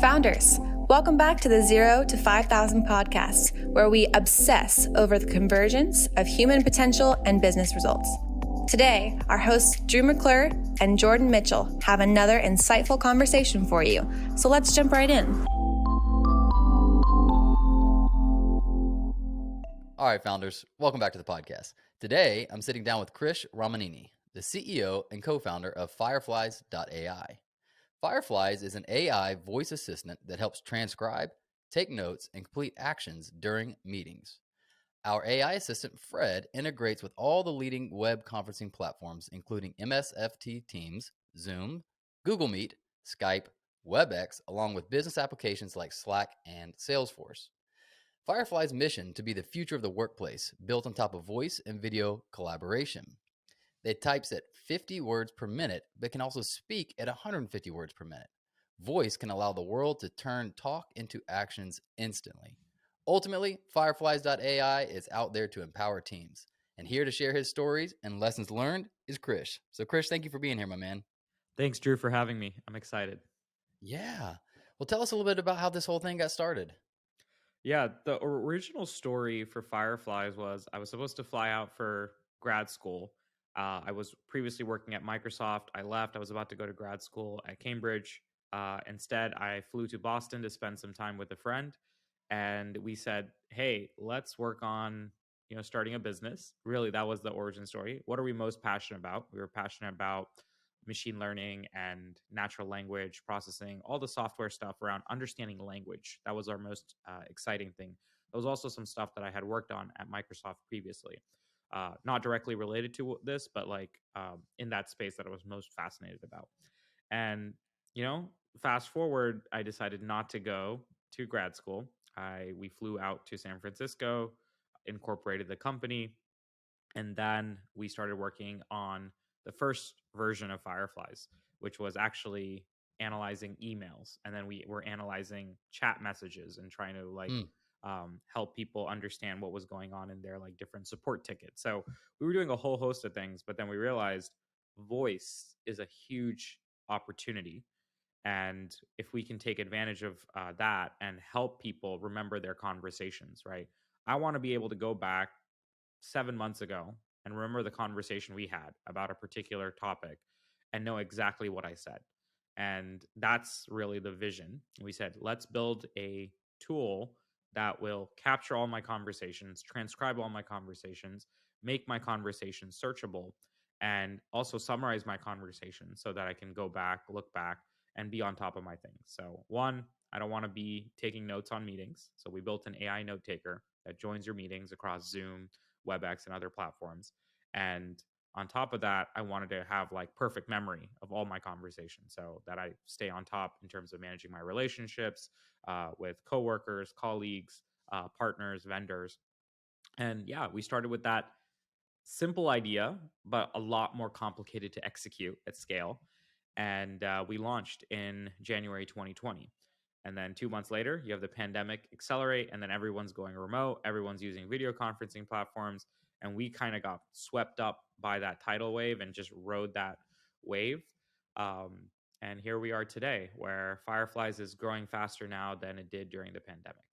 Founders, welcome back to the 0 to 5,000 podcast, where we obsess over the convergence of human potential and business results. Today, our hosts Drew McClure and Jordan Mitchell have another insightful conversation for you. So let's jump right in. All right, founders, welcome back to the podcast. Today, I'm sitting down with Krish Ramineni, the CEO and co-founder of Fireflies.ai. Fireflies is an AI voice assistant that helps transcribe, take notes, and complete actions during meetings. Our AI assistant, Fred, integrates with all the leading web conferencing platforms, including MSFT Teams, Zoom, Google Meet, Skype, WebEx, along with business applications like Slack and Salesforce. Firefly's mission to be the future of the workplace, built on top of voice and video collaboration. It types at 50 words per minute, but can also speak at 150 words per minute. Voice can allow the world to turn talk into actions instantly. Ultimately, Fireflies.ai is out there to empower teams. And here to share his stories and lessons learned is Krish. So Krish, thank you for being here, my man. Thanks, Drew, for having me. I'm excited. Yeah. Well, tell us a little bit about how this whole thing got started. Yeah, the original story for Fireflies was I was supposed to fly out for grad school. I was previously working at Microsoft. I left. I was about to go to grad school at Cambridge. Instead, I flew to Boston to spend some time with a friend. And we said, hey, let's work on, starting a business. Really, that was the origin story. What are we most passionate about? We were passionate about machine learning and natural language processing, all the software stuff around understanding language. That was our most exciting thing. There was also some stuff that I had worked on at Microsoft previously, not directly related to this, but in that space that I was most fascinated about. And, fast forward, I decided not to go to grad school. We flew out to San Francisco, incorporated the company, and then we started working on the first version of Fireflies, which was actually analyzing emails. And then we were analyzing chat messages and trying to help people understand what was going on in their different support tickets. So we were doing a whole host of things, but then we realized voice is a huge opportunity. And if we can take advantage of that and help people remember their conversations, right? I want to be able to go back 7 months ago and remember the conversation we had about a particular topic and know exactly what I said. And that's really the vision. We said, let's build a tool that will capture all my conversations, transcribe all my conversations, make my conversations searchable, and also summarize my conversations so that I can go back, look back, and be on top of my things. So one, I don't want to be taking notes on meetings. So we built an AI note taker that joins your meetings across Zoom, WebEx, and other platforms. And on top of that, I wanted to have perfect memory of all my conversations so that I stay on top in terms of managing my relationships with coworkers, colleagues, partners, vendors. And yeah, we started with that simple idea, but a lot more complicated to execute at scale. And we launched in January 2020. And then 2 months later, you have the pandemic accelerate, and then everyone's going remote. Everyone's using video conferencing platforms. And we kind of got swept up by that tidal wave and just rode that wave. And here we are today, where Fireflies is growing faster now than it did during the pandemic.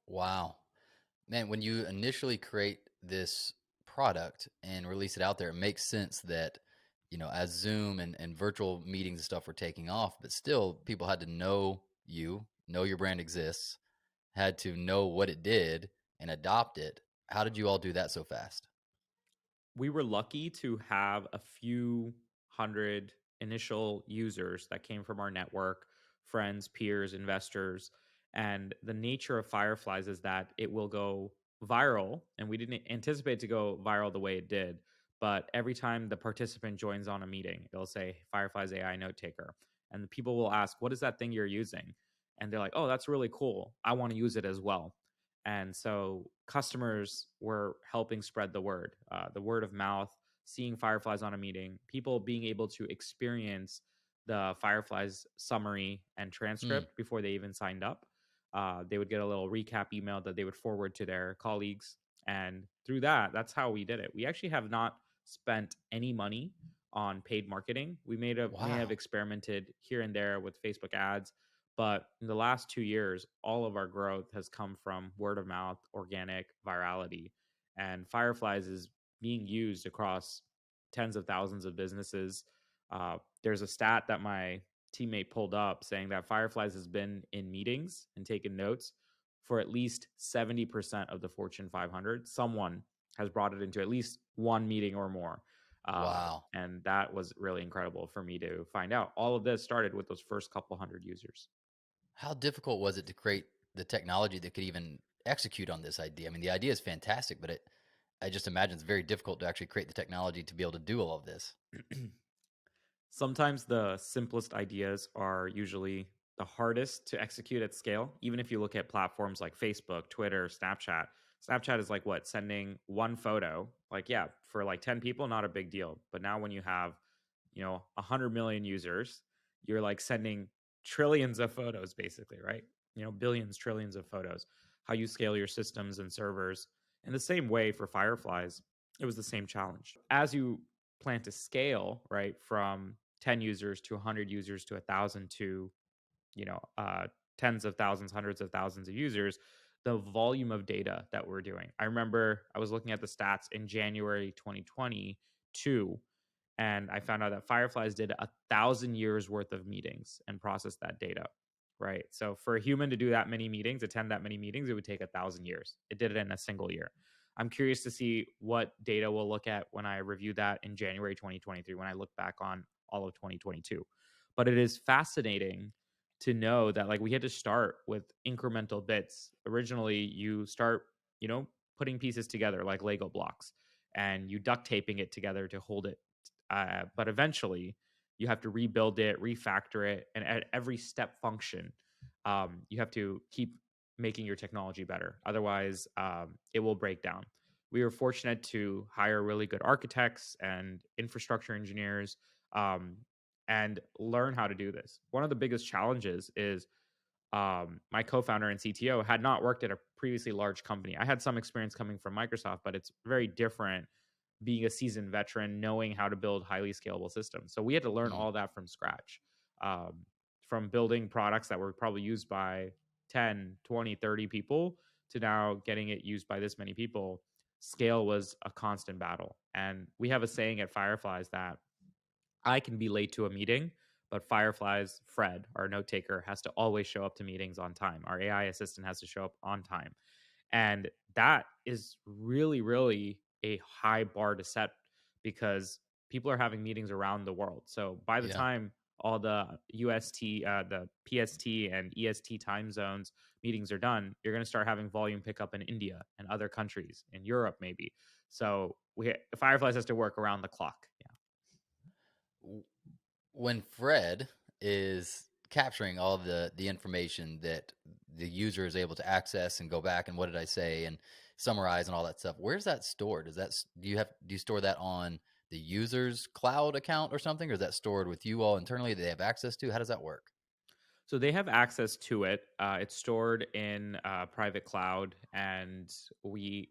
Wow. Man, when you initially create this product and release it out there, it makes sense that, as Zoom and virtual meetings and stuff were taking off, but still people had to know your brand exists, had to know what it did and adopt it. How did you all do that so fast? We were lucky to have a few hundred initial users that came from our network, friends, peers, investors. And the nature of Fireflies is that it will go viral. And we didn't anticipate to go viral the way it did. But every time the participant joins on a meeting, it'll say Fireflies AI note taker. And the people will ask, what is that thing you're using? And they're like, oh, that's really cool. I want to use it as well. And so customers were helping spread the word of mouth, seeing Fireflies on a meeting, people being able to experience the Fireflies summary and transcript before they even signed up. They would get a little recap email that they would forward to their colleagues. And through that, that's how we did it. We actually have not spent any money on paid marketing. We may have experimented here and there with Facebook ads, But in the last 2 years, all of our growth has come from word of mouth, organic virality. And Fireflies is being used across tens of thousands of businesses. There's a stat that my teammate pulled up saying that Fireflies has been in meetings and taken notes for at least 70% of the Fortune 500. Someone has brought it into at least one meeting or more. Wow. And that was really incredible for me to find out. All of this started with those first couple hundred users. How difficult was it to create the technology that could even execute on this idea? I mean, the idea is fantastic, but I just imagine it's very difficult to actually create the technology to be able to do all of this. Sometimes the simplest ideas are usually the hardest to execute at scale. Even if you look at platforms like Facebook, Twitter, Snapchat, Snapchat is like what, sending one photo. Like, yeah, for like 10 people, not a big deal. But now when you have, 100 million users, you're like sending trillions of photos, basically, right? Billions, trillions of photos. How you scale your systems and servers. In the same way for Fireflies, it was the same challenge. As you plan to scale, right, from 10 users to 100 users to 1,000 to, you know, uh, tens of thousands, hundreds of thousands of users, the volume of data that we're doing. I remember I was looking at the stats in January 2022, and I found out that Fireflies did 1,000 years worth of meetings and processed that data. Right. So for a human to do that many meetings, attend that many meetings, it would take 1,000 years. It did it in a single year. I'm curious to see what data we'll look at when I review that in January 2023, when I look back on all of 2022. But it is fascinating to know that like we had to start with incremental bits. Originally, you start, putting pieces together like Lego blocks and you duct taping it together to hold it. But eventually, you have to rebuild it, refactor it, and at every step function, you have to keep making your technology better. Otherwise, it will break down. We were fortunate to hire really good architects and infrastructure engineers and learn how to do this. One of the biggest challenges is my co-founder and CTO had not worked at a previously large company. I had some experience coming from Microsoft, but it's very different being a seasoned veteran, knowing how to build highly scalable systems. So we had to learn Mm. all that from scratch, from building products that were probably used by 10, 20, 30 people to now getting it used by this many people. Scale was a constant battle. And we have a saying at Fireflies that I can be late to a meeting, but Fireflies, Fred, our note taker, has to always show up to meetings on time. Our AI assistant has to show up on time. And that is really, really a high bar to set because people are having meetings around the world. So by the Yeah. time all the the PST and EST time zones meetings are done, you're going to start having volume pickup in India and other countries, in Europe, maybe. So Fireflies has to work around the clock. Yeah. W- When Fred is capturing all the information that the user is able to access and go back and what did I say and summarize and all that stuff, where's that stored? Do you store that on the user's cloud account or something, or is that stored with you all internally that they have access to? How does that work? So they have access to it. It's stored in private cloud, and we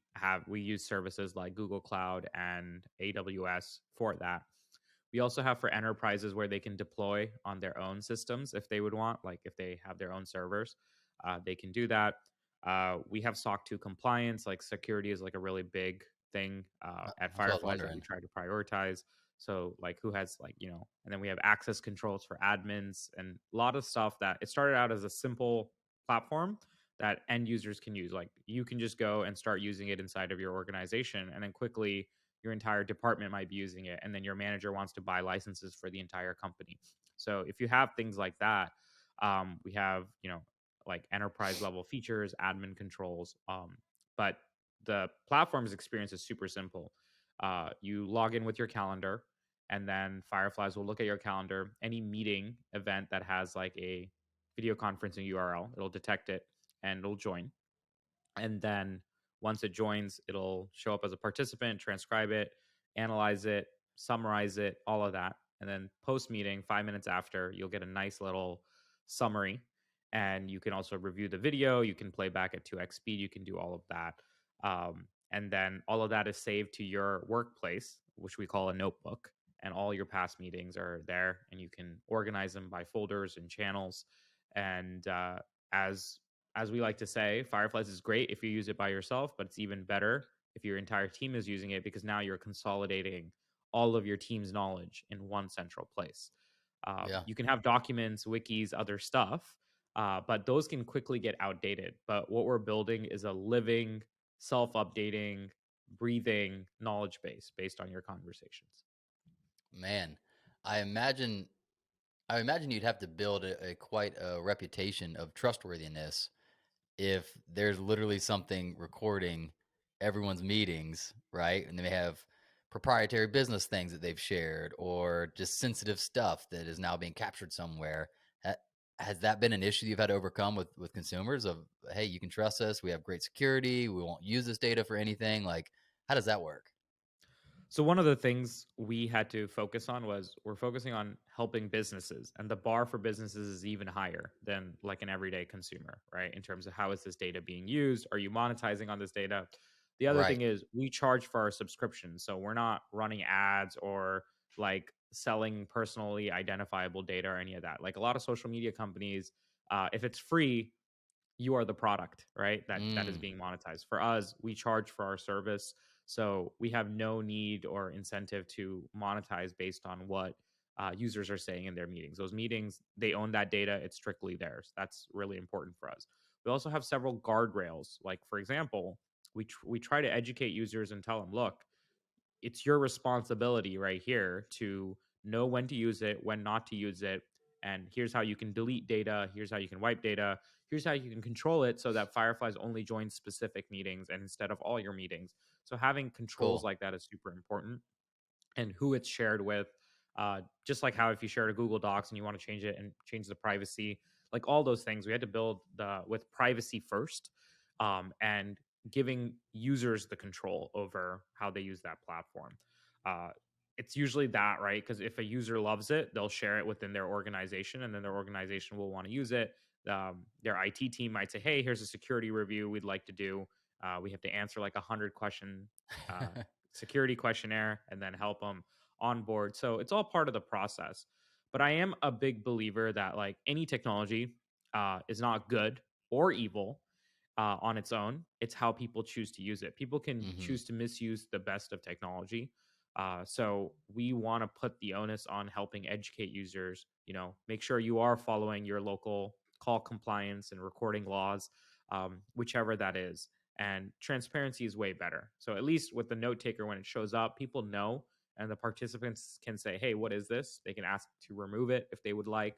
use services like Google Cloud and AWS for that. We also have for enterprises where they can deploy on their own systems if they would want, like if they have their own servers, they can do that. We have SOC 2 compliance, like security is like a really big thing at That's what I was Fireflies that we wondering. try to prioritize. So like who has like, and then we have access controls for admins and a lot of stuff that it started out as a simple platform that end users can use. Like you can just go and start using it inside of your organization and then quickly your entire department might be using it and then your manager wants to buy licenses for the entire company. So if you have things like that, we have like enterprise level features, admin controls, but the platform's experience is super simple. You log in with your calendar and then Fireflies will look at your calendar. Any meeting event that has like a video conferencing URL, it'll detect it and it'll join. And then once it joins, it'll show up as a participant, transcribe it, analyze it, summarize it, all of that. And then post meeting, 5 minutes after, you'll get a nice little summary. And you can also review the video. You can play back at 2x speed. You can do all of that. And then all of that is saved to your workplace, which we call a notebook. And all your past meetings are there. And you can organize them by folders and channels. And as as we like to say, Fireflies is great if you use it by yourself, but it's even better if your entire team is using it, because now you're consolidating all of your team's knowledge in one central place. Yeah. You can have documents, wikis, other stuff, but those can quickly get outdated. But what we're building is a living, self updating, breathing knowledge base based on your conversations. Man, I imagine I imagine you'd have to build a quite a reputation of trustworthiness if there's literally something recording everyone's meetings, right? And they may have proprietary business things that they've shared or just sensitive stuff that is now being captured somewhere. Ha- Has that been an issue you've had to overcome with consumers of, hey, you can trust us, we have great security, we won't use this data for anything? Like, how does that work? So one of the things we had to focus on was we're focusing on helping businesses, and the bar for businesses is even higher than like an everyday consumer, right? In terms of how is this data being used? Are you monetizing on this data? The other thing Right. is we charge for our subscription. So we're not running ads or like selling personally identifiable data or any of that. Like a lot of social media companies, if it's free, you are the product, right? That is Mm, being monetized. For us, we charge for our service, so we have no need or incentive to monetize based on what users are saying in their meetings. Those meetings, they own that data; it's strictly theirs. That's really important for us. We also have several guardrails. Like for example, we try to educate users and tell them, look, it's your responsibility right here to know when to use it, when not to use it. And here's how you can delete data. Here's how you can wipe data. Here's how you can control it so that Fireflies only joins specific meetings and instead of all your meetings. So having controls cool. like that is super important, and who it's shared with. Just like how if you shared a Google Docs and you want to change it and change the privacy, like all those things, we had to build the with privacy first, and giving users the control over how they use that platform. Uh, it's usually that, right? Because if a user loves it, they'll share it within their organization, and then their organization will want to use it. Their IT team might say, "Hey, here's a security review we'd like to do. We have to answer like 100 question uh, security questionnaire and then help them onboard." So it's all part of the process. But I am a big believer that like any technology is not good or evil on its own. It's how people choose to use it. People can Hmm. choose to misuse the best of technology. So we want to put the onus on helping educate users. Make sure you are following your local call compliance and recording laws, whichever that is. And transparency is way better. So at least with the note taker, when it shows up, people know, and the participants can say, "Hey, what is this?" They can ask to remove it if they would like.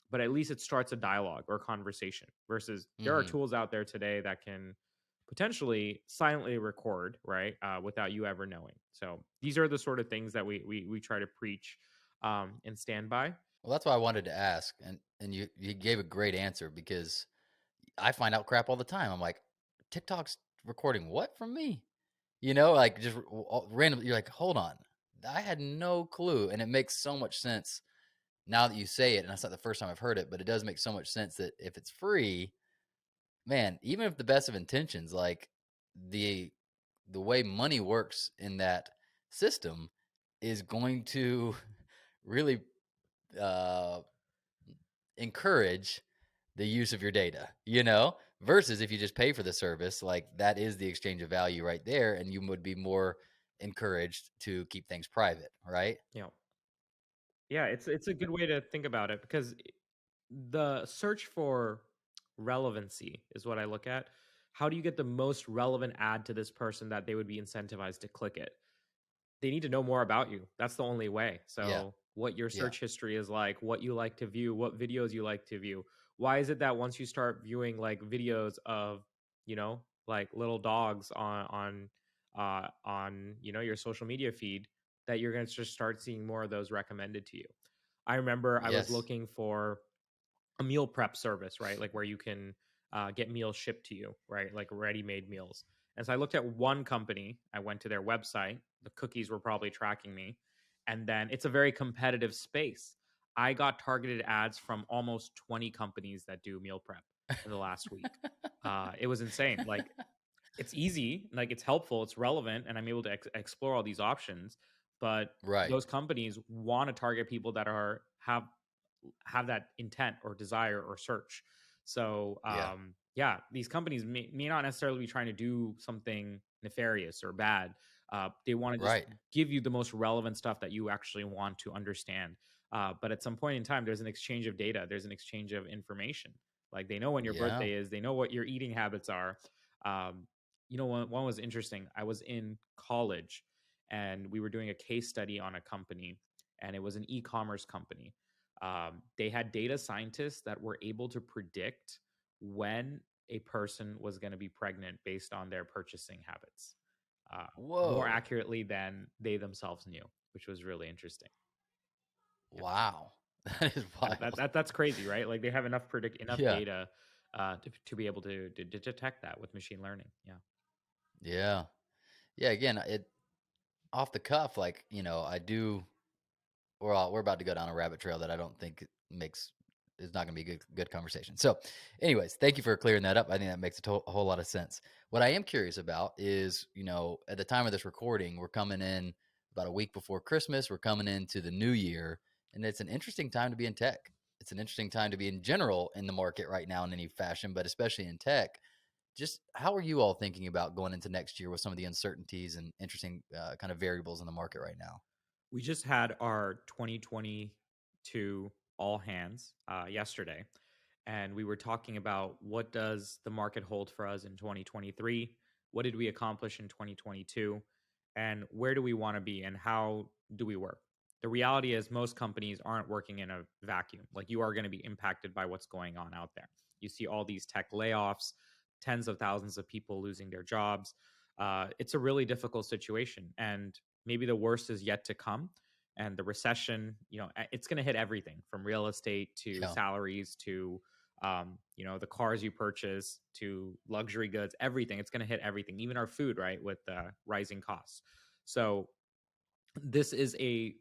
But at least it starts a dialogue or conversation. Versus there are Hmm. tools out there today that can potentially silently record, right, without you ever knowing. So these are the sort of things that we try to preach and stand by. Well, that's why I wanted to ask, and you gave a great answer because I find out crap all the time. I'm like, TikTok's recording what from me? Like just random. You're like, hold on, I had no clue, and it makes so much sense now that you say it. And that's not the first time I've heard it, but it does make so much sense that if it's free, man, even if the best of intentions, like the the way money works in that system is going to really uh, encourage the use of your data, versus if you just pay for the service, like that is the exchange of value right there. And you would be more encouraged to keep things private, right? Yeah. Yeah, it's a good way to think about it, because the search for relevancy is what I look at. How do you get the most relevant ad to this person that they would be incentivized to click it? They need to know more about you. That's the only way. Yeah. So, what your Yeah. search history is like, what you like to view, what videos you like to view. Why is it that once you start viewing like videos of, like little dogs on your social media feed, that you're going to just start seeing more of those recommended to you? I remember I was Yes. looking for a meal prep service, right? Like where you can get meals shipped to you, right? Like ready-made meals. And so I looked at one company. I went to their website. The cookies were probably tracking me, and then it's a very competitive space. I got targeted ads from almost 20 companies that do meal prep in the last week. It was insane. Like it's easy, like it's helpful, it's relevant, and I'm able to explore all these options. But Right. those companies want to target people that are have have that intent or desire or search. So Yeah. yeah, these companies may not necessarily be trying to do something nefarious or bad. They want to just Right. give you the most relevant stuff that you actually want to understand. But at some point in time, there's an exchange of data, there's an exchange of information. Like they know when your Yeah. birthday is, they know what your eating habits are. Um, one was interesting. I was in college and we were doing a case study on a company, and it was an e-commerce company. They had data scientists that were able to predict when a person was going to be pregnant based on their purchasing habits, more Whoa. accurately than they themselves knew, which was really interesting. Yeah, Wow. That is wild. that's crazy, right? Like they have enough Yeah. data to be able to detect that with machine learning. Yeah. Yeah. Yeah. Again, it off the cuff, like, I do. We're about to go down a rabbit trail that I don't think makes is not going to be good conversation. So, anyways, thank you for clearing that up. I think that makes a whole lot of sense. What I am curious about is, at the time of this recording, we're coming in about a week before Christmas. We're coming into the new year, and it's an interesting time to be in tech. It's an interesting time to be in general in the market right now in any fashion, but especially in tech. Just how are you all thinking about going into next year with some of the uncertainties and interesting kind of variables in the market right now? We just had our 2022 all hands yesterday, and we were talking about what does the market hold for us in 2023? What did we accomplish in 2022? And where do we want to be and how do we work? The reality is most companies aren't working in a vacuum. Like you are going to be impacted by what's going on out there. You see all these tech layoffs, tens of thousands of people losing their jobs. It's a really difficult situation, and maybe the worst is yet to come. And the recession, it's going to hit everything from real estate to Yeah. salaries to the cars you purchase to luxury goods, everything. It's going to hit everything, even our food, right? With rising costs. So this is a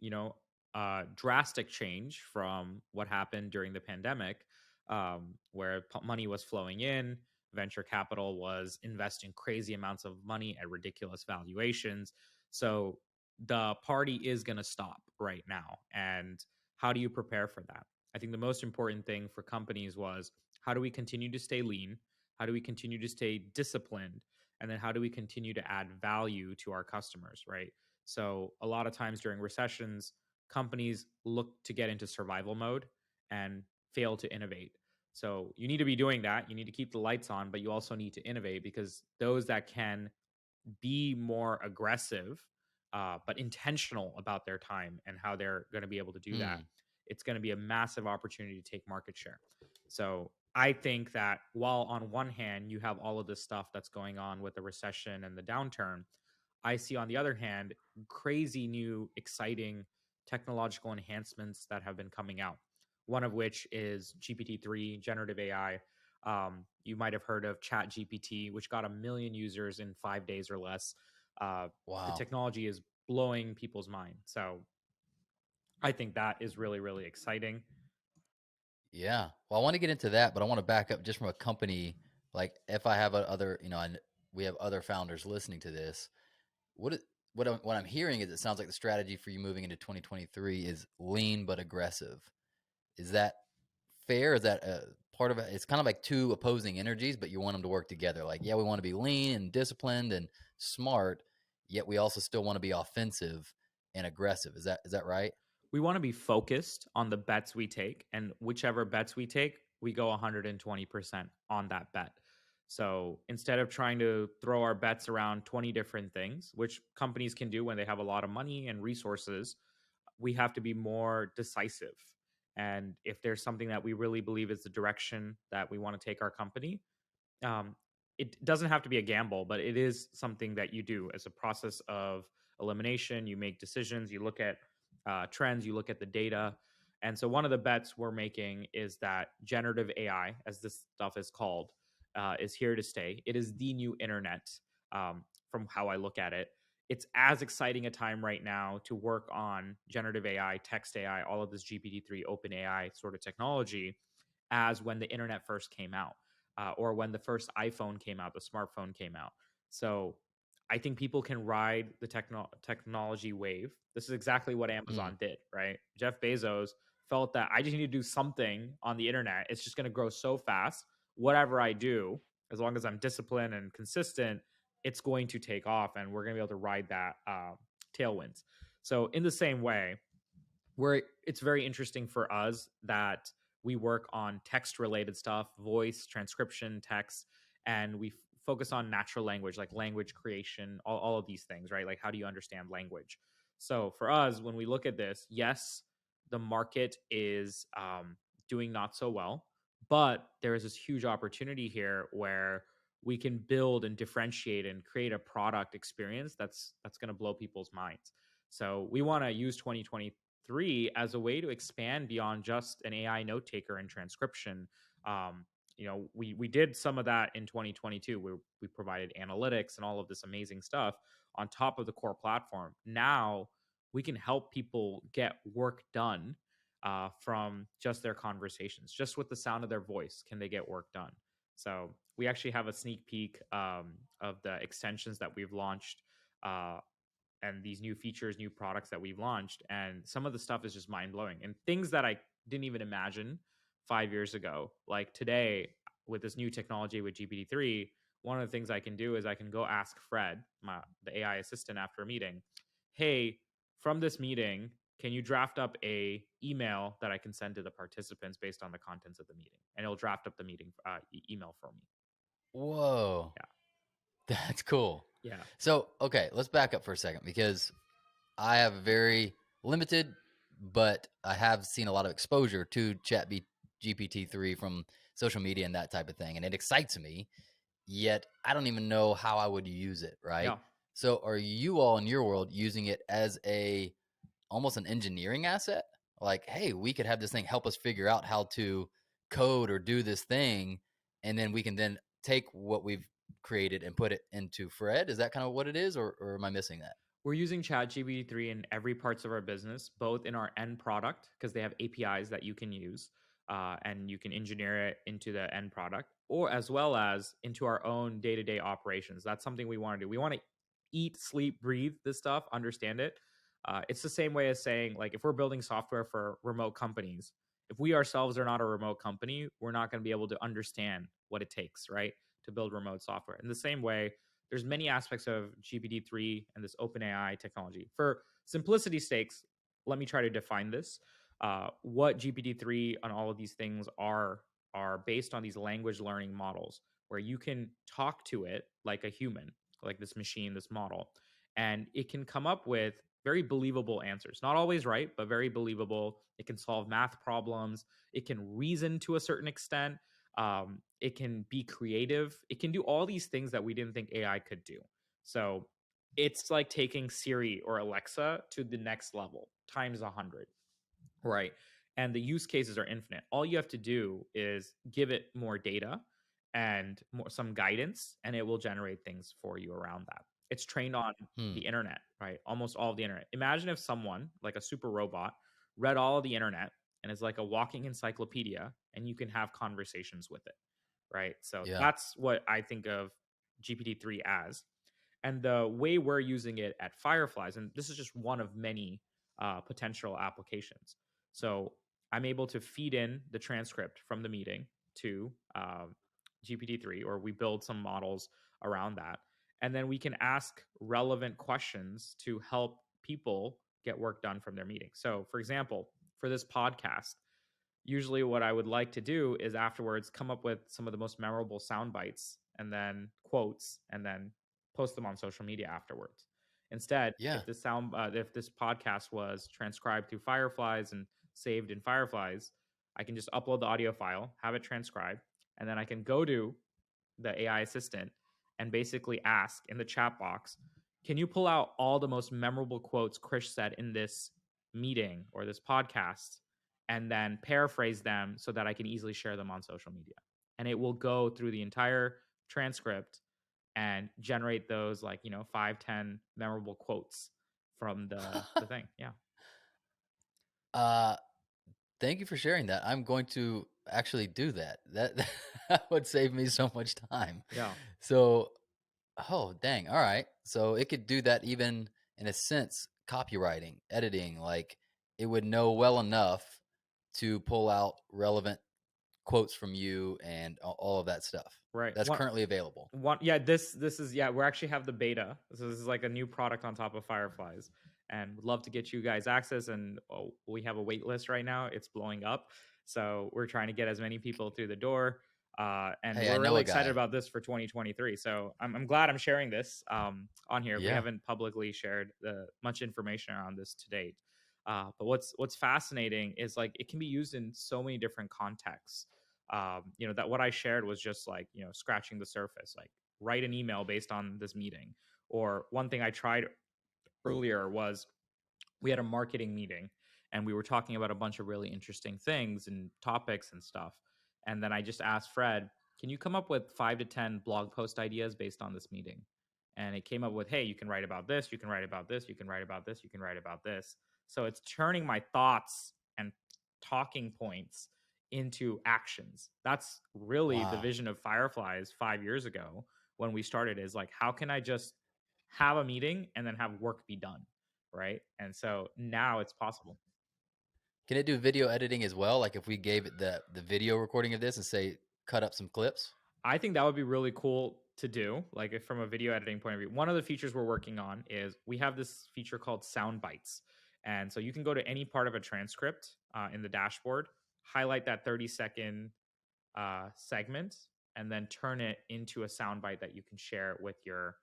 drastic change from what happened during the pandemic, where money was flowing in, venture capital was investing crazy amounts of money at ridiculous valuations. So the party is going to stop right now. And how do you prepare for that? I think the most important thing for companies was, how do we continue to stay lean? How do we continue to stay disciplined? And then how do we continue to add value to our customers, right? So a lot of times during recessions, companies look to get into survival mode and fail to innovate. So you need to be doing that. You need to keep the lights on, but you also need to innovate, because those that can be more aggressive, but intentional about their time and how they're going to be able to do that, Hmm. it's going to be a massive opportunity to take market share. So I think that while on one hand you have all of this stuff that's going on with the recession and the downturn, I see on the other hand crazy new exciting technological enhancements that have been coming out. One of which is GPT-3, generative AI. You might have heard of Chat GPT, which got 1 million users in 5 days or less. The Wow. technology is blowing people's mind. So I think that is really, really exciting. Yeah. Well, I want to get into that, but I want to back up just from a company. Like, if I have other, we have other founders listening to this. What it, what I'm hearing is it sounds like the strategy for you moving into 2023 is lean but aggressive. Is that fair? Is that part of it? It's kind of like two opposing energies, but you want them to work together. Like, yeah, we want to be lean and disciplined and smart, yet we also still want to be offensive and aggressive. Is that right? We want to be focused on the bets we take, and whichever bets we take, we go 120% on that bet. So instead of trying to throw our bets around 20 different things, which companies can do when they have a lot of money and resources, we have to be more decisive. And if there's something that we really believe is the direction that we want to take our company, um, it doesn't have to be a gamble, but it is something that you do as a process of elimination. You make decisions, you look at trends, you look at the data. And so one of the bets we're making is that generative AI, as this stuff is called, is here to stay. It is the new internet, from how I look at it. It's as exciting a time right now to work on generative AI, text AI, all of this GPT-3, open AI sort of technology, as when the internet first came out, or when the first iPhone came out, the smartphone came out. So I think people can ride the technology wave. This is exactly what Mm. Amazon did, right? Jeff Bezos felt that I just need to do something on the internet. It's just going to grow so fast. Whatever I do, as long as I'm disciplined and consistent, it's going to take off, and we're going to be able to ride that tailwinds. So in the same way, it's very interesting for us that we work on text related stuff, voice, transcription, text, and we focus on natural language, like language creation, all of these things, right? Like, how do you understand language? So for us, when we look at this, yes, the market is doing not so well, but there is this huge opportunity here where we can build and differentiate and create a product experience that's going to blow people's minds. So we want to use 2023 as a way to expand beyond just an AI note taker and transcription. We did some of that in 2022 where we provided analytics and all of this amazing stuff on top of the core platform. Now we can help people get work done from just their conversations, just with the sound of their voice. Can they get work done? So we actually have a sneak peek of the extensions that we've launched and these new features, new products that we've launched. And some of the stuff is just mind blowing and things that I didn't even imagine 5 years ago. Like today, with this new technology with GPT-3, one of the things I can do is I can go ask Fred, the AI assistant, after a meeting, hey, from this meeting, can you draft up a email that I can send to the participants based on the contents of the meeting? And it'll draft up the meeting email for me. Whoa. Yeah. That's cool. Yeah. So, okay, let's back up for a second because I have very limited, but I have seen a lot of exposure to GPT-3 from social media and that type of thing. And it excites me, yet I don't even know how I would use it, right? Yeah. So are you all in your world using it as almost an engineering asset? Like, hey, we could have this thing help us figure out how to code or do this thing, and then we can then take what we've created and put it into Fred. Is that kind of what it is, or am I missing that? We're using ChatGPT-3 in every parts of our business, both in our end product, because they have APIs that you can use and you can engineer it into the end product, or as well as into our own day-to-day operations. That's something we want to do. We want to eat, sleep, breathe this stuff, understand it. It's the same way as saying, like, if we're building software for remote companies, if we ourselves are not a remote company, we're not going to be able to understand what it takes, right, to build remote software. In the same way, there's many aspects of GPT-3 and this OpenAI technology. For simplicity's sakes, let me try to define this. What GPT-3 and all of these things are based on these language learning models where you can talk to it like a human, like this machine, this model, and it can come up with very believable answers. Not always right, but very believable. It can solve math problems. It can reason to a certain extent. It can be creative. It can do all these things that we didn't think AI could do. So it's like taking Siri or Alexa to the next level times 100, right? And the use cases are infinite. All you have to do is give it more data and some guidance, and it will generate things for you around that. It's trained on Hmm. the internet, right? Almost all of the internet. Imagine if someone like a super robot read all of the internet and is like a walking encyclopedia, and you can have conversations with it, right? So Yeah. that's what I think of GPT-3 as. And the way we're using it at Fireflies, and this is just one of many potential applications. So I'm able to feed in the transcript from the meeting to GPT-3, or we build some models around that. And then we can ask relevant questions to help people get work done from their meeting. So, for example, for this podcast, usually what I would like to do is afterwards come up with some of the most memorable sound bites and then quotes and then post them on social media afterwards. Instead, Yeah. if this podcast was transcribed through Fireflies and saved in Fireflies, I can just upload the audio file, have it transcribed, and then I can go to the AI assistant and basically ask in the chat box, can you pull out all the most memorable quotes Krish said in this meeting or this podcast, and then paraphrase them so that I can easily share them on social media? And it will go through the entire transcript and generate those, like, 5, 10 memorable quotes from the thing. Yeah. uh, Thank you for sharing that. I'm going to actually do that. That would save me so much time. Yeah. So, oh, dang. All right. So it could do that even in a sense, copywriting, editing, like it would know well enough to pull out relevant quotes from you and all of that stuff. Right. That's currently available. Yeah, this is, yeah, we actually have the beta. So this is like a new product on top of Fireflies, and would love to get you guys access. And we have a wait list right now. It's blowing up. So we're trying to get as many people through the door. And Hey, I we're know really a guy. excited about this for 2023. So I'm glad I'm sharing this on here. We Yeah. haven't publicly shared much information around this to date. But what's fascinating is like it can be used in so many different contexts. That what I shared was just like, scratching the surface, like write an email based on this meeting. Or one thing I tried earlier was we had a marketing meeting and we were talking about a bunch of really interesting things and topics and stuff. And then I just asked Fred, can you come up with 5 to 10 blog post ideas based on this meeting? And it came up with, hey, you can write about this, you can write about this, you can write about this, you can write about this. So it's turning my thoughts and talking points into actions. That's really the Wow. vision of Fireflies 5 years ago when we started, is like, how can I just have a meeting and then have work be done? Right. And so now it's possible. Can it do video editing as well? Like if we gave it the video recording of this and say, cut up some clips? I think that would be really cool to do, like if from a video editing point of view. One of the features we're working on is we have this feature called sound bites. And so you can go to any part of a transcript in the dashboard, highlight that 30-second segment, and then turn it into a soundbite that you can share with your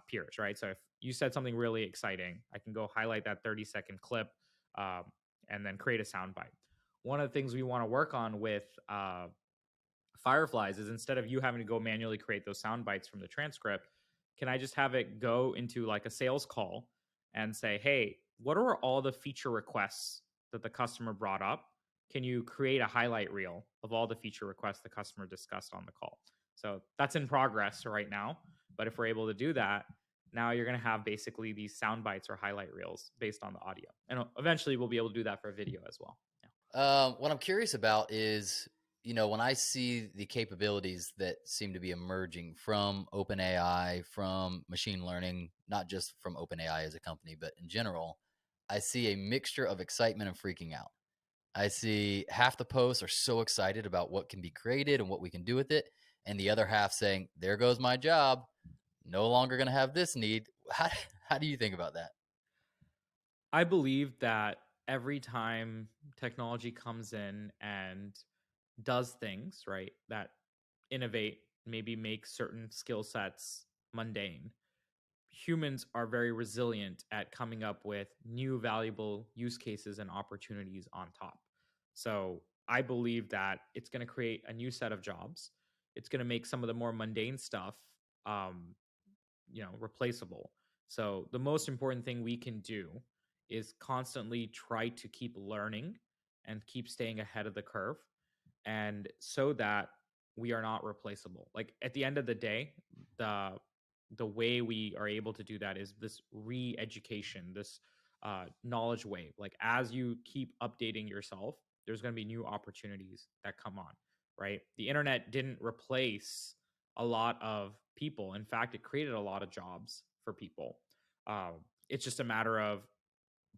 peers, right? So if you said something really exciting, I can go highlight that 30-second clip and then create a soundbite. One of the things we want to work on with Fireflies is, instead of you having to go manually create those sound bites from the transcript, can I just have it go into like a sales call and say, hey, what are all the feature requests that the customer brought up? Can you create a highlight reel of all the feature requests the customer discussed on the call? So that's in progress right now. But if we're able to do that, now you're going to have basically these sound bites or highlight reels based on the audio. And eventually we'll be able to do that for video as well. Yeah. What I'm curious about is, when I see the capabilities that seem to be emerging from OpenAI, from machine learning, not just from OpenAI as a company, but in general, I see a mixture of excitement and freaking out. I see half the posts are so excited about what can be created and what we can do with it, and the other half saying, there goes my job, no longer going to have this need. How do you think about that? I believe that every time technology comes in and does things, right, that innovate, maybe make certain skill sets mundane, humans are very resilient at coming up with new valuable use cases and opportunities on top. So I believe that it's going to create a new set of jobs. It's going to make some of the more mundane stuff replaceable. So the most important thing we can do is constantly try to keep learning and keep staying ahead of the curve, and so that we are not replaceable. Like at the end of the day, the way we are able to do that is this re-education, this knowledge wave. Like as you keep updating yourself, there's going to be new opportunities that come on, right? The internet didn't replace a lot of people. In fact, it created a lot of jobs for people. It's just a matter of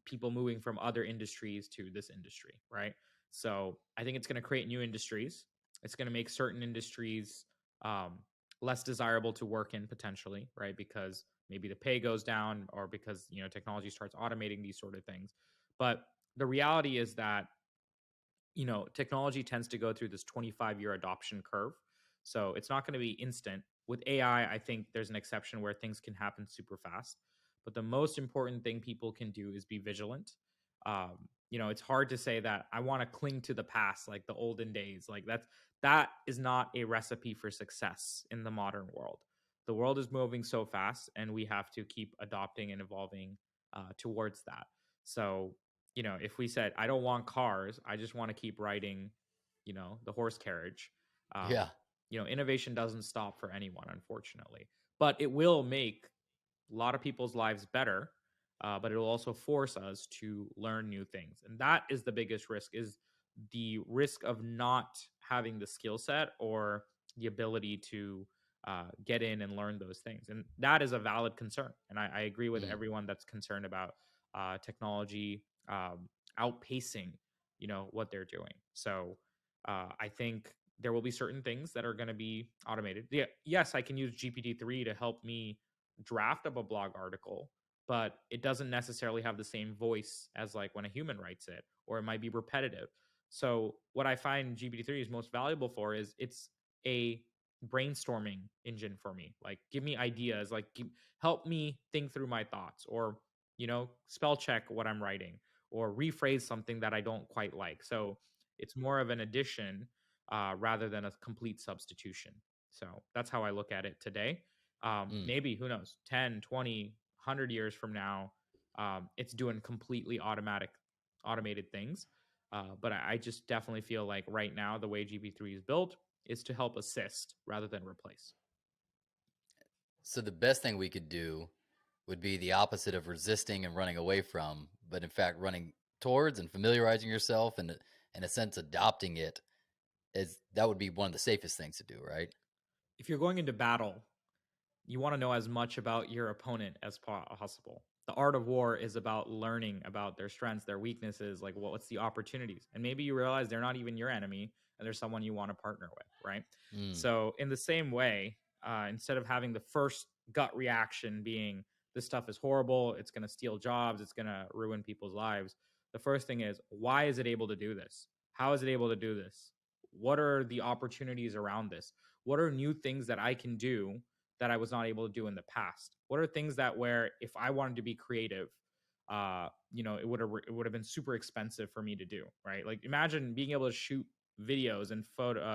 people moving from other industries to this industry, right? So I think it's going to create new industries. It's going to make certain industries less desirable to work in potentially, right? Because maybe the pay goes down, or because technology starts automating these sort of things. But the reality is that technology tends to go through this 25-year adoption curve. So it's not going to be instant. With AI, I think there's an exception where things can happen super fast. But the most important thing people can do is be vigilant. It's hard to say that I want to cling to the past, like the olden days. Like that is not a recipe for success in the modern world. The world is moving so fast, and we have to keep adopting and evolving towards that. So if we said, I don't want cars, I just want to keep riding, the horse carriage. Yeah. Innovation doesn't stop for anyone, unfortunately, but it will make a lot of people's lives better. But it will also force us to learn new things. And that is the biggest risk, is the risk of not having the skill set or the ability to get in and learn those things. And that is a valid concern. And I agree with everyone that's concerned about technology outpacing what they're doing. So I think there will be certain things that are going to be automated. Yeah, yes, I can use GPT-3 to help me draft up a blog article, but it doesn't necessarily have the same voice as like when a human writes it, or it might be repetitive. So what I find GPT-3 is most valuable for is it's a brainstorming engine for me. Like give me ideas, like help me think through my thoughts, or spell check what I'm writing, or rephrase something that I don't quite like. So it's more of an addition rather than a complete substitution. So that's how I look at it today. Mm. Maybe, who knows, 10, 20, 100 years from now, it's doing completely automated things. But I just definitely feel like right now, the way GB3 is built is to help assist rather than replace. So the best thing we could do would be the opposite of resisting and running away from, but in fact running towards and familiarizing yourself and in a sense adopting it, is that would be one of the safest things to do, right? If you're going into battle, you want to know as much about your opponent as possible. The art of war is about learning about their strengths, their weaknesses, like what's the opportunities. And maybe you realize they're not even your enemy and there's someone you want to partner with, right? Mm. So, in the same way, instead of having the first gut reaction being this stuff is horrible, it's going to steal jobs, it's going to ruin people's lives, the first thing is, why is it able to do this? How is it able to do this? What are the opportunities around this? What are new things that I can do that I was not able to do in the past? What are things that where if I wanted to be creative, it would have been super expensive for me to do, right? Like imagine being able to shoot videos and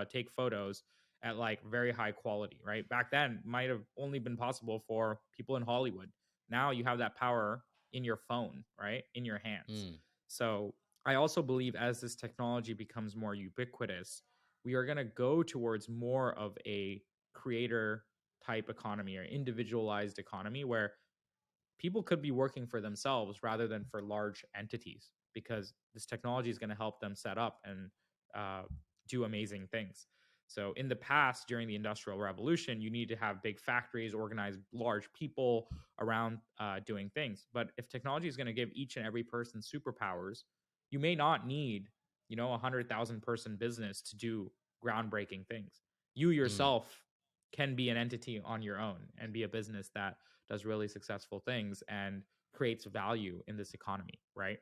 take photos at like very high quality, right? Back then might have only been possible for people in Hollywood. Now you have that power in your phone, right? In your hands. Mm. So I also believe as this technology becomes more ubiquitous, we are going to go towards more of a creator type economy or individualized economy where people could be working for themselves rather than for large entities, because this technology is going to help them set up and uh, do amazing things. So in the past, during the Industrial Revolution, you need to have big factories, organize large people around doing things. But if technology is going to give each and every person superpowers, you may not need, 100,000 person business to do groundbreaking things. You Mm. yourself can be an entity on your own and be a business that does really successful things and creates value in this economy, right?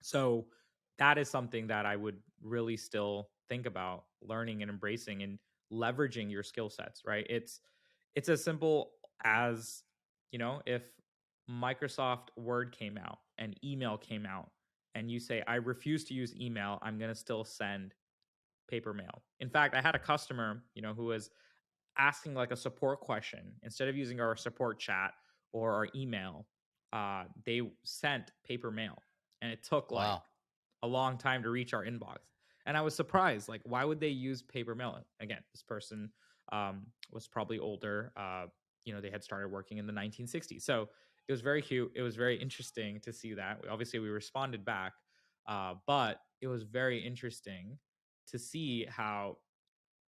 So that is something that I would really still think about learning and embracing and leveraging your skill sets, right? It's as simple as, if Microsoft Word came out and email came out and you say, I refuse to use email, I'm going to still send paper mail. In fact, I had a customer, who was asking like a support question. Instead of using our support chat or our email, they sent paper mail, and it took like Wow. a long time to reach our inbox. And I was surprised, like, why would they use paper mail? Again, this person was probably older. They had started working in the 1960s, so it was very cute. It was very interesting to see that. Obviously, we responded back, but it was very interesting to see how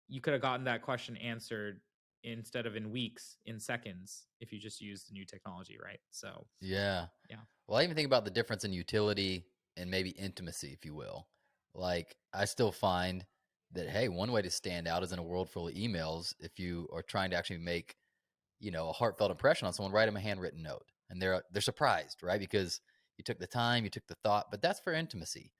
you could have gotten that question answered instead of in weeks, in seconds, if you just use the new technology, right? So, Yeah. yeah. Well, I even think about the difference in utility and maybe intimacy, if you will. Like, I still find that, hey, one way to stand out is in a world full of emails. If you are trying to actually make, a heartfelt impression on someone, write them a handwritten note. And they're surprised, right? Because you took the time, you took the thought, but that's for intimacy.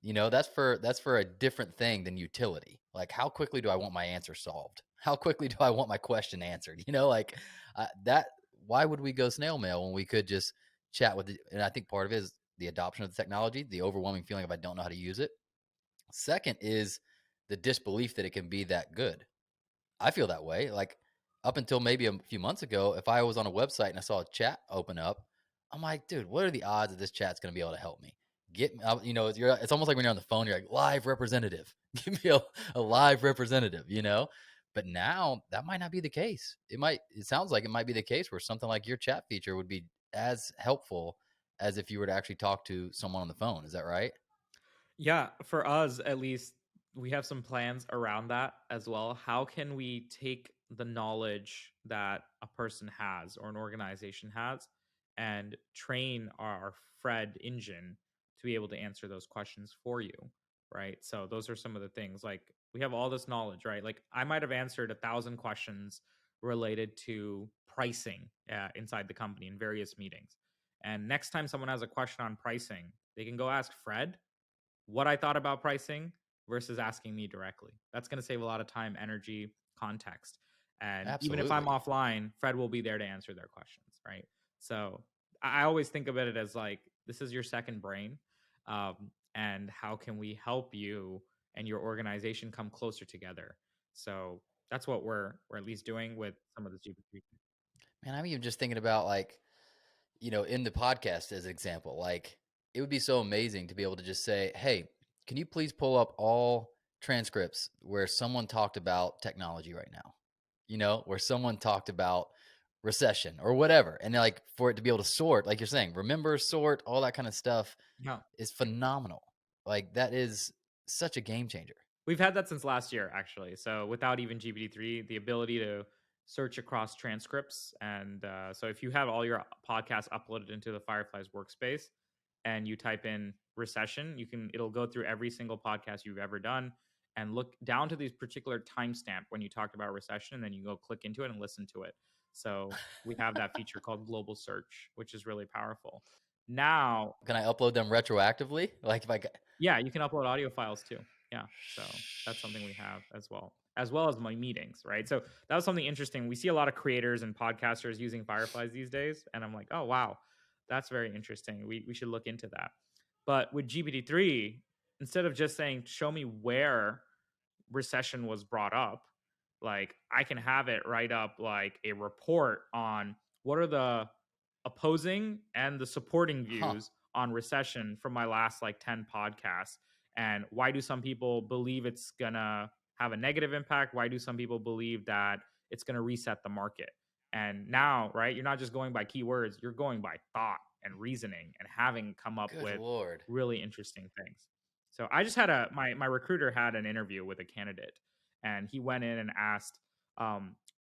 That's for a different thing than utility. Like, how quickly do I want my answer solved? How quickly do I want my question answered? Like that. Why would we go snail mail when we could just chat with and I think part of it is the adoption of the technology, the overwhelming feeling of I don't know how to use it. Second is the disbelief that it can be that good. I feel that way. Like, up until maybe a few months ago, if I was on a website and I saw a chat open up, I'm like, dude, what are the odds that this chat's going to be able to help me? Get me, it's almost like when you're on the phone, you're like, live representative. Give me a live representative. But now that might not be the case. It sounds like it might be the case where something like your chat feature would be as helpful as if you were to actually talk to someone on the phone. Is that right? Yeah, for us at least, we have some plans around that as well. How can we take the knowledge that a person has or an organization has and train our Fred engine to be able to answer those questions for you, right? So those are some of the things. Like we have all this knowledge, right? Like I might have answered 1,000 questions related to pricing inside the company in various meetings. And next time someone has a question on pricing, they can go ask Fred what I thought about pricing versus asking me directly. That's going to save a lot of time, energy, context. And even if I'm Absolutely. offline, Fred will be there to answer their questions, right? So I always think of it as like this is your second brain. And how can we help you and your organization come closer together? So that's what we're at least doing with some of the GPT. Man, I'm even just thinking about like, in the podcast as an example, like it would be so amazing to be able to just say, hey, can you please pull up all transcripts where someone talked about technology right now? Where someone talked about recession or whatever. And like for it to be able to sort, like you're saying, remember, sort, all that kind of stuff Yeah. is phenomenal. Like that is such a game changer. We've had that since last year, actually. So without even GPT-3, the ability to search across transcripts, and so if you have all your podcasts uploaded into the Fireflies workspace, and you type in recession, it'll go through every single podcast you've ever done, and look down to these particular timestamp when you talked about recession, and then you go click into it and listen to it. So we have that feature called global search, which is really powerful. Now, Can I upload them retroactively? Like if I got, yeah, you can upload audio files too. Yeah. So that's something we have as well as my meetings, right? So that was something interesting. We see a lot of creators and podcasters using Fireflies these days. And I'm like, oh, wow, that's very interesting. We should look into that. But with GPT-3, instead of just saying, show me where recession was brought up, like I can have it write up like a report on what are the opposing and the supporting huh, views on recession from my last like 10 podcasts, and why do some people believe it's gonna have a negative impact, why do some people believe that it's gonna reset the market. And now, right, you're not just going by keywords, you're going by thought and reasoning and having come up good with Lord. really interesting things. So I just had my recruiter had an interview with a candidate, and he went in and asked,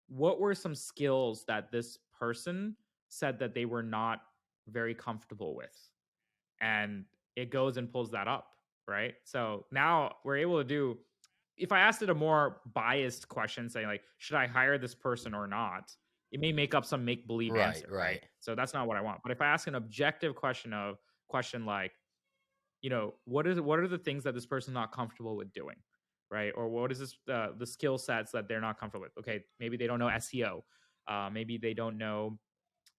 what were some skills that this person said that they were not very comfortable with, and it goes and pulls that up, right? So now we're able to do, if I asked it a more biased question, saying like, should I hire this person or not, it may make up some make believe Right, answer, right? right. So that's not what I want. But if I ask an objective question like, what are the things that this person's not comfortable with doing, right? Or what is this the skill sets that they're not comfortable with? Okay, maybe they don't know SEO, maybe they don't know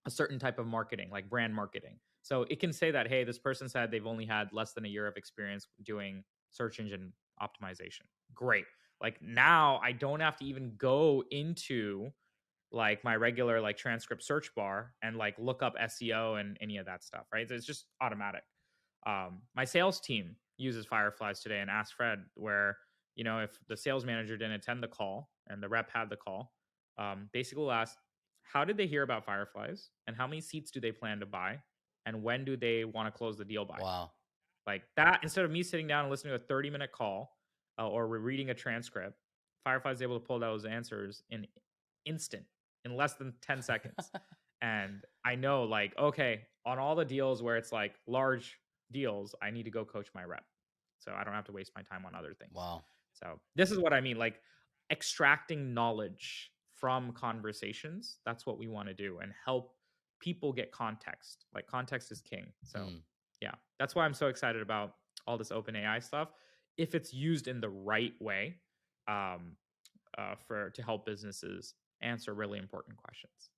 a certain type of marketing, like brand marketing. So it can say that, hey, this person said they've only had less than a year of experience doing search engine optimization. Great. Like now I don't have to even go into like my regular like transcript search bar and like look up SEO and any of that stuff, right? So it's just automatic. My sales team uses Fireflies today and asked Fred where, if the sales manager didn't attend the call and the rep had the call, basically we'll ask, how did they hear about Fireflies and how many seats do they plan to buy? And when do they want to close the deal by? Wow. Like that, instead of me sitting down and listening to a 30-minute call or reading a transcript, Firefly is able to pull those answers in instant, in less than 10 seconds. And I know, like, okay, on all the deals where it's like large deals, I need to go coach my rep. So I don't have to waste my time on other things. Wow. So this is what I mean, like extracting knowledge from conversations. That's what we want to do and help people get context. Like context is king. So Mm. yeah, that's why I'm so excited about all this open AI stuff. If it's used in the right way, um, for to help businesses answer really important questions.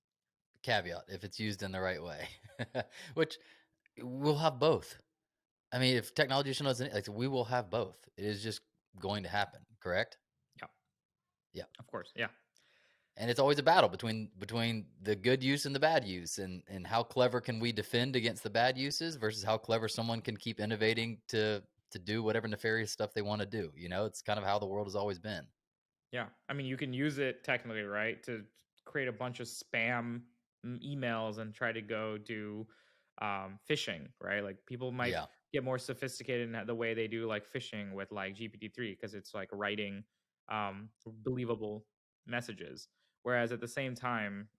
Caveat, if it's used in the right way, which we'll have both. I mean, if technology shows us, like we will have both. It is just going to happen, correct? Yeah, Yeah. of course. Yeah, And it's always a battle between the good use and the bad use, and how clever can we defend against the bad uses versus how clever someone can keep innovating to do whatever nefarious stuff they want to do. It's kind of how the world has always been. yeah. I mean, you can use it technically, right, to create a bunch of spam emails and try to go do phishing, right? Like people might Yeah. get more sophisticated in the way they do like phishing with like GPT-3 because it's like writing believable messages. Whereas at the same time,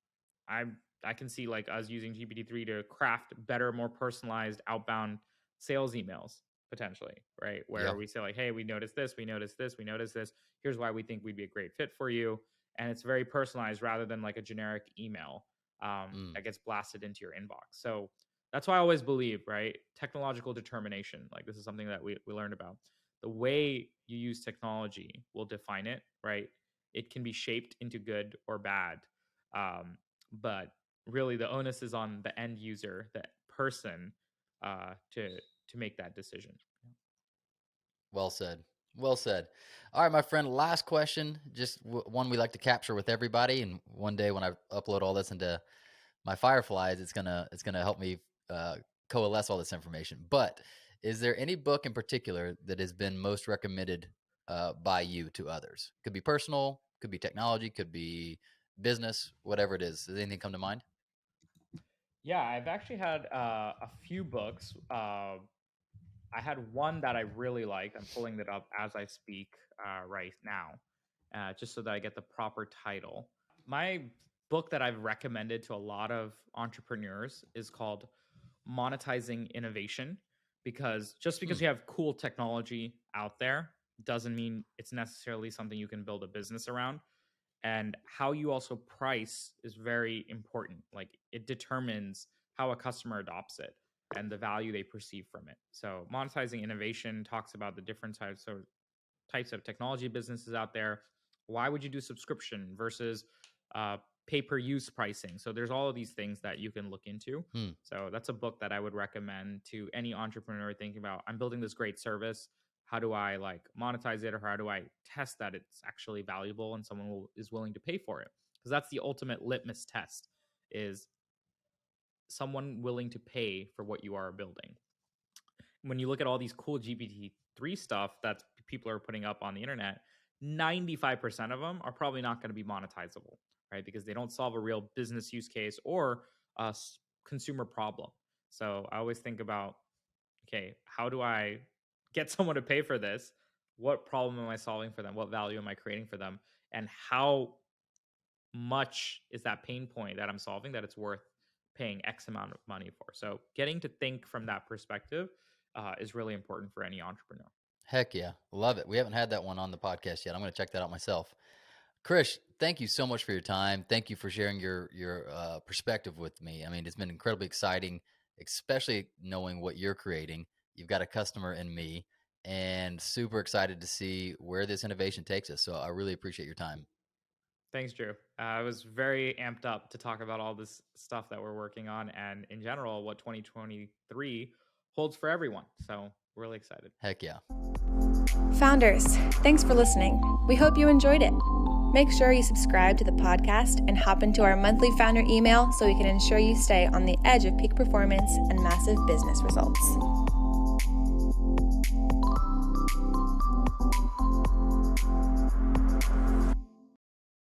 I I can see like us using GPT-3 to craft better, more personalized outbound sales emails potentially, right? Where we say like, hey, we noticed this, we noticed this, we noticed this. Here's why we think we'd be a great fit for you. And it's very personalized rather than like a generic email that gets blasted into your inbox. So that's why I always believe, right? Technological determination. Like this is something that we learned about. The way you use technology will define it, right? It can be shaped into good or bad. But really the onus is on the end user, the person, to make that decision. Well said. Well said. All right, my friend, last question, just one we like to capture with everybody. And one day when I upload all this into my Fireflies, it's gonna help me coalesce all this information. But is there any book in particular that has been most recommended by you to others? Could be personal, could be technology, could be business, whatever it is. Does anything come to mind? Yeah, I've actually had a few books. I had one that I really liked. I'm pulling it up as I speak right now, just so that I get the proper title. My book that I've recommended to a lot of entrepreneurs is called Monetizing Innovation, because just because you have cool technology out there doesn't mean it's necessarily something you can build a business around. And how you also price is very important. Like it determines how a customer adopts it and the value they perceive from it. So Monetizing Innovation talks about the different types of technology businesses out there. Why would you do subscription versus pay-per-use pricing? So there's all of these things that you can look into. So that's a book that I would recommend to any entrepreneur thinking about, I'm building this great service. How do I like monetize it, or how do I test that it's actually valuable and someone is willing to pay for it? Because that's the ultimate litmus test, is someone willing to pay for what you are building. When you look at all these cool GPT-3 stuff that people are putting up on the internet, 95% of them are probably not going to be monetizable, right? Because they don't solve a real business use case or a consumer problem. So I always think about, okay, how do I get someone to pay for this? What problem am I solving for them? What value am I creating for them? And how much is that pain point that I'm solving that it's worth paying X amount of money for? So getting to think from that perspective is really important for any entrepreneur. Heck yeah. Love it. We haven't had that one on the podcast yet. I'm going to check that out myself. Krish, thank you so much for your time. Thank you for sharing your perspective with me. I mean, it's been incredibly exciting, especially knowing what you're creating. You've got a customer in me, and super excited to see where this innovation takes us. So I really appreciate your time. Thanks, Drew. I was very amped up to talk about all this stuff that we're working on, and in general, what 2023 holds for everyone. So we're really excited. Heck yeah. Founders, thanks for listening. We hope you enjoyed it. Make sure you subscribe to the podcast and hop into our monthly founder email so we can ensure you stay on the edge of peak performance and massive business results.